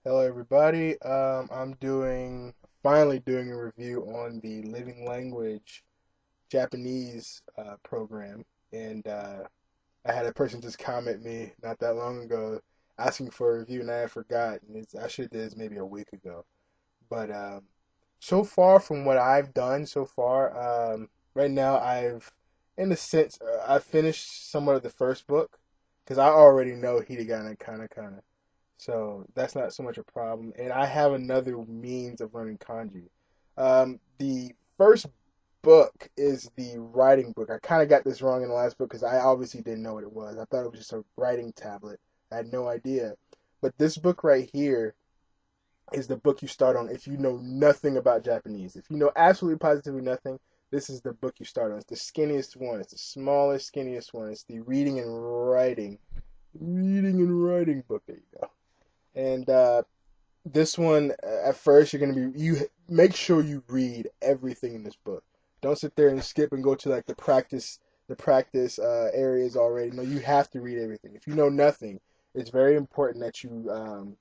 Hello, everybody. Finally doing a review on the Living Language Japanese program, and I had a person just comment me not that long ago asking for a review, and I had forgotten. I should have did this maybe a week ago. But so far from what I've done so far, right now in a sense, I've finished somewhat of the first book because I already know Hiragana kind of. So that's not so much a problem. And I have another means of learning kanji. The first book is the writing book. I kind of got this wrong in the last book because I obviously didn't know what it was. I thought it was just a writing tablet. I had no idea. But this book right here is the book you start on if you know nothing about Japanese. If you know absolutely positively nothing, this is the book you start on. It's the skinniest one. It's the smallest, skinniest one. It's the reading and writing book. There you go. And this one, at first, you make sure you read everything in this book. Don't sit there and skip and go to like the practice areas already. No, you have to read everything. If you know nothing, it's very important that you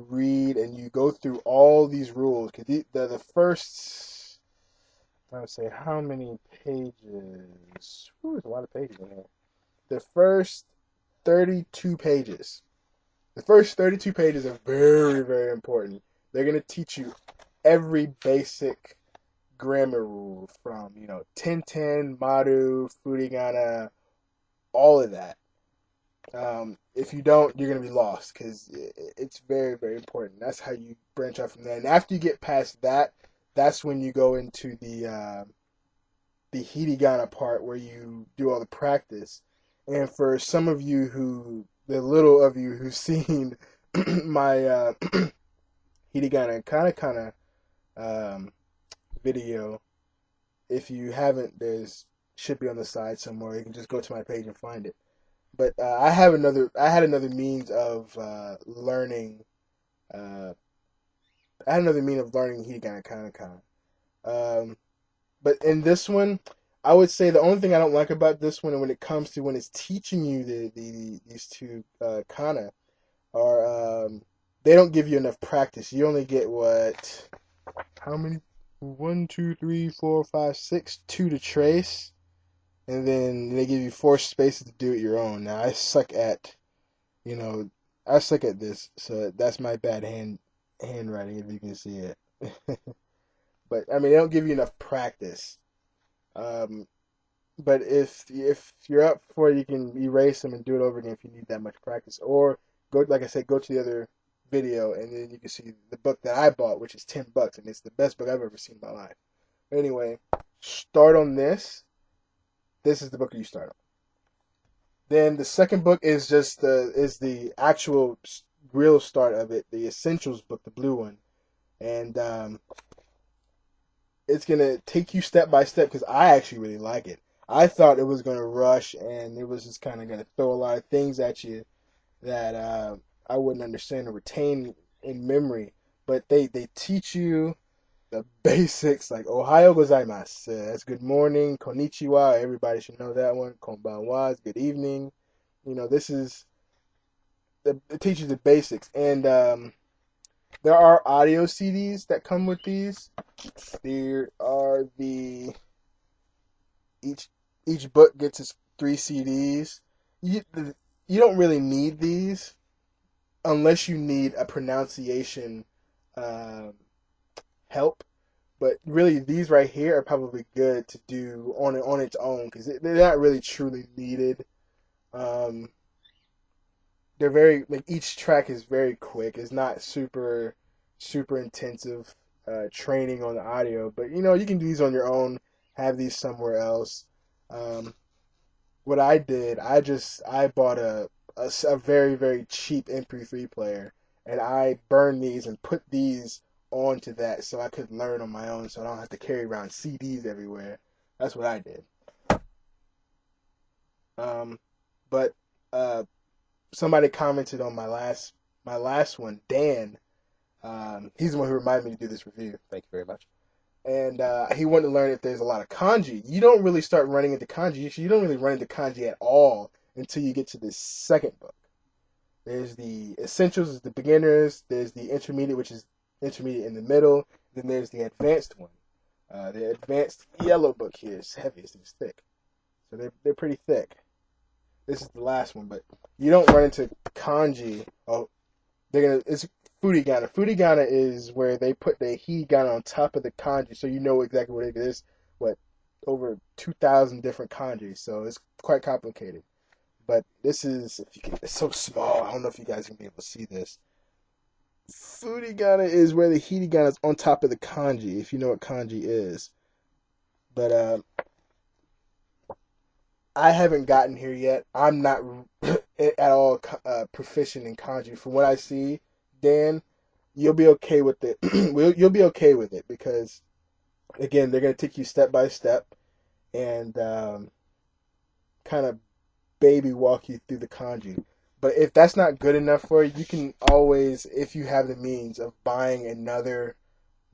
read and you go through all these rules because the first, I would say, how many pages? Ooh, there's a lot of pages in here. The first 32 pages The first 32 pages are very, very important. They're going to teach you every basic grammar rule from, Tenten, Maru, Furigana, all of that. If you don't, you're going to be lost because it's very, very important. That's how you branch out from there. And after you get past that, that's when you go into the hiragana part where you do all the practice. And for some of you the little of you who've seen my hiragana kind of video, if you haven't, there's should be on the side somewhere. You can just go to my page and find it. But I had another means of learning. Uh, I had another means of learning hiragana kind. Um, But in this one, I would say the only thing I don't like about this one, and when it comes to when it's teaching you these two kana, are they don't give you enough practice. You only get what? How many? One, two, three, four, five, six. Two to trace, and then they give you four spaces to do it your own. Now you know, I suck at this, so that's my bad handwriting if you can see it. But I mean, they don't give you enough practice. Um, But if you're up for it, you can erase them and do it over again if you need that much practice. Or go, like I said, go to the other video and then you can see the book that I bought, which is $10, and it's the best book I've ever seen in my life. Anyway, start on this. This is the book you start on. Then the second book is the actual real start of it, the essentials book, the blue one, and it's gonna take you step by step because I actually really like it. I thought it was gonna rush and it was just kind of gonna throw a lot of things at you that I wouldn't understand or retain in memory. But they teach you the basics like Ohayo gozaimasu. That's good morning. Konnichiwa. Everybody should know that one. Konbanwa is good evening. This is it teaches the basics and there are audio CDs that come with these. There are the each each book gets its three CDs. You don't really need these unless you need a pronunciation um, help. But really, these right here are probably good to do on its own because they're not really truly needed. Um, they're very like each track is very quick. It's not super intensive training on the audio, but you can do these on your own. Have these somewhere else. Um, what I did, I bought a very very cheap MP3 player, and I burned these and put these onto that so I could learn on my own, so I don't have to carry around CDs everywhere. That's what I did. Um, but uh, somebody commented on my last one, Dan. He's the one who reminded me to do this review. Thank you very much. And he wanted to learn if there's a lot of kanji. You don't really start running into kanji. You don't really run into kanji at all until you get to the second book. There's the essentials, is the beginners. There's the intermediate, which is intermediate in the middle. Then there's the advanced one. The advanced yellow book here is heavy. It's thick, so they're pretty thick. This is the last one, but you don't run into kanji. Oh, it's furigana. Furigana is where they put the hiragana on top of the kanji, so you know exactly what it is. What, over 2,000 different kanji, so it's quite complicated. But this is, if you can, it's so small. I don't know if you guys can be able to see this. Furigana is where the hiragana is on top of the kanji, if you know what kanji is. But I haven't gotten here yet. I'm not at all proficient in kanji. From what I see, Dan, you'll be okay with it. You'll be okay with it because, again, they're going to take you step by step and kind of baby walk you through the kanji. But if that's not good enough for you, you can always, if you have the means of buying another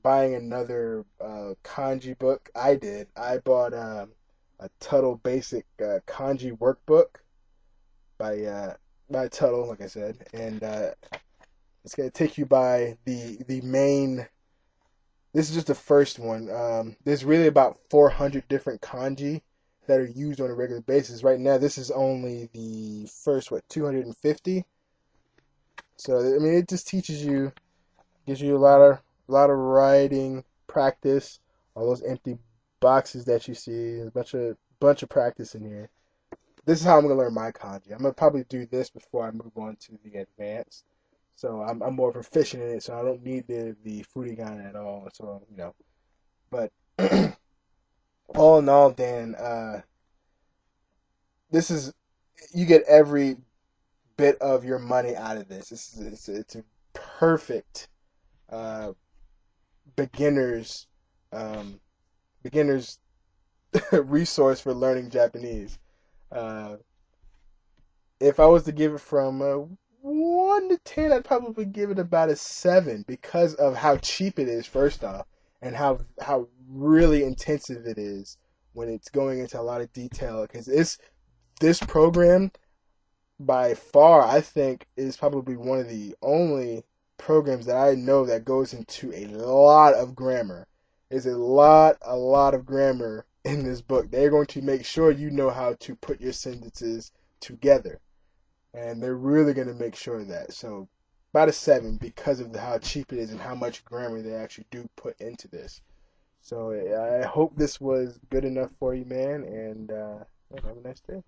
kanji book. I did. I bought a Tuttle basic kanji workbook by Tuttle, like I said, and it's gonna take you by the main. This is just the first one. There's really about 400 different kanji that are used on a regular basis. Right now, this is only the first 250. So I mean, it just gives you a lot of writing practice. All those empty boxes that you see, a bunch of practice in here. This is how I'm gonna learn my kanji. I'm gonna probably do this before I move on to the advanced. So I'm more proficient in it, so I don't need the furigana at all. So but all in all, Dan, this is, you get every bit of your money out of this. It's a perfect uh, beginners um, beginners resource for learning Japanese. Uh, if I was to give it from 1 to 10, I'd probably give it about a 7 because of how cheap it is. First off, and how really intensive it is when it's going into a lot of detail. Because this program, by far, I think, is probably one of the only programs that I know that goes into a lot of grammar. There's a lot of grammar in this book. They're going to make sure you know how to put your sentences together. And they're really going to make sure of that. So, about a 7 because of how cheap it is and how much grammar they actually do put into this. So, I hope this was good enough for you, man. And have a nice day.